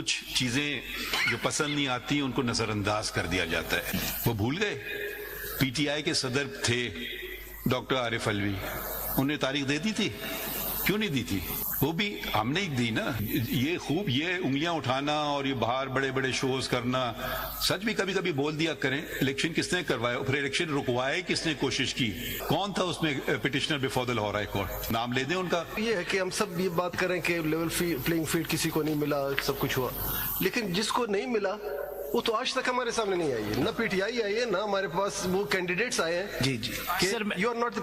کچھ چیزیں جو پسند نہیں آتی ان کو نظر انداز کر دیا جاتا ہے. وہ بھول گئے پی ٹی آئی کے صدر تھے ڈاکٹر عارف علوی, انہوں نے تاریخ دے دی تھی, کیوں نہیں دی تھی؟ وہ بھی ہم نے دی نا. یہ خوب یہ انگلیاں اٹھانا اور یہ باہر بڑے بڑے شوز کرنا, سچ بھی کبھی کبھی بول دیا کریں. الیکشن کس نے کروایا, پھر الیکشن رکوائے کس نے کوشش کی, کون تھا اس میں petitioner before the Lahore high court, نام لے دیں ان کا. یہ ہے کہ ہم سب یہ بات کریں کہ لیول پلینگ فیلڈ کسی کو نہیں ملا, سب کچھ ہوا, لیکن جس کو نہیں ملا وہ تو آج تک ہمارے سامنے نہیں آئی ہے, نہ پی ٹی آئی آئی ہے, نہ ہمارے پاس وہ کینڈیڈیٹس آئے ہیں. جی جی سر, یو آر ناٹ,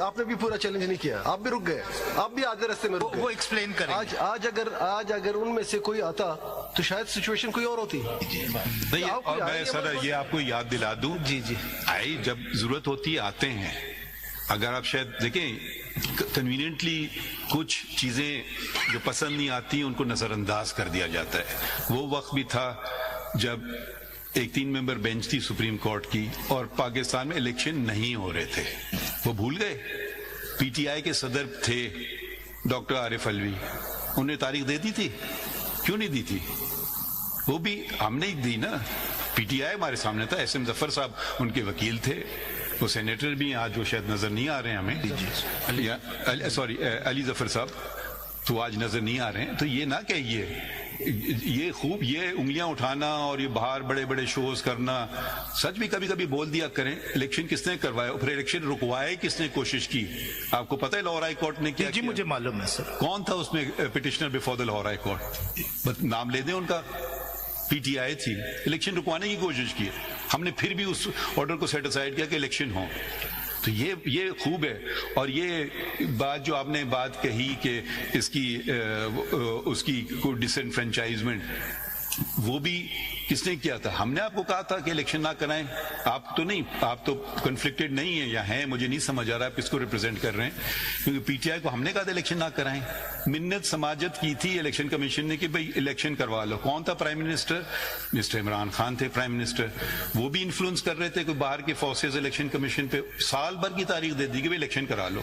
آپ نے بھی پورا چیلنج نہیں کیا, آپ بھی رک گئے, آپ بھی آدھے راستے میں رک گئے. وہ ایکسپلین کریں. آج اگر ان میں سے کوئی آتا تو شاید سچویشن کوئی اور ہوتی. اور میں سر یہ آپ کو یاد دلا دوں, جی جی آئی جب ضرورت ہوتی ہے آتے ہیں. اگر آپ شاید دیکھیں کنوینئنٹلی کچھ چیزیں جو پسند نہیں آتی ان کو نظر انداز کر دیا جاتا ہے. وہ وقت بھی تھا جب ایک 3 ممبر بینچ تھی سپریم کورٹ کی اور پاکستان میں الیکشن نہیں ہو رہے تھے. وہ بھول گئے پی ٹی آئی کے صدر تھے ڈاکٹر عارف علوی, انہوں نے تاریخ دے دی تھی, کیوں نہیں دی تھی؟ وہ بھی ہم نے دی نا. پی ٹی آئی ہمارے سامنے تھا, ایس ایم ظفر صاحب ان کے وکیل تھے, وہ سینیٹر بھی ہیں آج, وہ شاید نظر نہیں آ رہے ہیں ہمیں, سوری علی ظفر صاحب تو آج نظر نہیں آ رہے ہیں. تو یہ نہ کہیے یہ خوب یہ انگلیاں اٹھانا اور یہ باہر بڑے بڑے شوز کرنا, سچ بھی کبھی کبھی بول دیا کریں. الیکشن کس نے کروایا, پھر الیکشن رکوائے کس نے کوشش کی, آپ کو پتہ ہے لاہور ہائی کورٹ نے کیا جی کیا؟ مجھے معلوم ہے سر. کون تھا اس میں petitioner before the Lahore high court, نام لے دیں ان کا. پی ٹی آئی تھی, الیکشن رکوانے کی کوشش کی, ہم نے پھر بھی اس آرڈر کو سیٹ اسائڈ کیا کہ الیکشن ہو. تو یہ خوب ہے. اور یہ بات جو آپ نے بات کہی کہ اس کی کوئی ڈسنفرینچائزمنٹ, وہ بھی کس نے کیا تھا؟ ہم نے آپ کو کہا تھا کہ الیکشن نہ کرائیں. آپ تو نہیں, آپ تو کنفلکٹڈ نہیں ہیں یا ہیں, مجھے نہیں سمجھ آ رہا آپ کس کو ریپرزینٹ کر رہے ہیں, کیونکہ پی ٹی آئی کو ہم نے کہا تھا الیکشن نہ کرائیں. منت سماجت کی تھی الیکشن کمیشن نے کہ بھئی الیکشن کروا لو. کون تھا prime minister? Mister Imran Khan تھے پرائم منسٹر. وہ بھی انفلوئنس کر رہے تھے کہ باہر کے فورسز الیکشن کمیشن پہ سال بھر کی تاریخ دے دی کہ بھئی الیکشن کرا لو.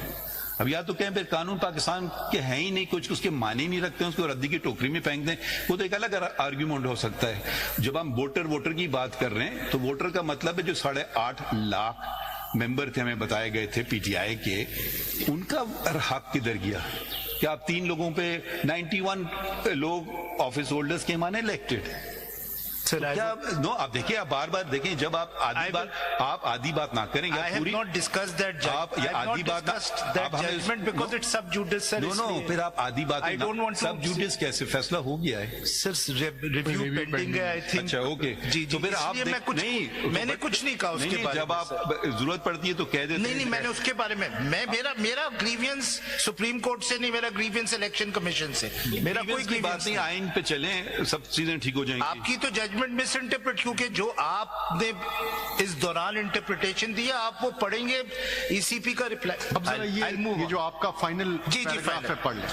اب یا تو کہیں پھر قانون پاکستان کے ہیں ہی نہیں, کچھ اس کے معنی نہیں رکھتے ہیں, اس کو ردی کی ٹوکری میں پھینک دیں, وہ تو ایک الگ آرگیومنٹ ہو سکتا ہے. جب ہم ووٹر کی بات کر رہے ہیں تو ووٹر کا مطلب ہے جو 8.5 لاکھ ممبر تھے ہمیں بتائے گئے تھے پی ٹی آئی کے, ان کا حق کدھر گیا؟ کیا آپ 3 لوگوں پہ 91 لوگ آفس ہولڈرز کے مانے الیکٹڈ؟ کیا نو, آپ دیکھیں, آپ بار بار دیکھیں, جب آپ آدھی بات نہ کریں گے پوری, پھر آپ آدھی بات, سب جوڈس کیسے فیصلہ ہو گیا ہے اچھا اوکے, تو پھر آپ میں نے کچھ نہیں کہا اس کے بارے میں. جب آپ ضرورت پڑتی ہے تو کہہ دیتے. نہیں میں نے اس کے بارے میں میرا گریوینس سپریم کورٹ سے نہیں, میرا گریوینس الیکشن کمیشن سے, میرا کوئی بات نہیں. آئین پہ چلیں, سب چیزیں ٹھیک ہو جائیں گی. آپ کی تو ججمنٹ مس انٹرپریٹ, کیونکہ جو آپ نے اس دوران انٹرپریٹیشن دیا آپ وہ پڑھیں گے ای سی پی کا رپلائی. اب ذرا یہ جو آپ کا فائنل جی پڑھ لیں.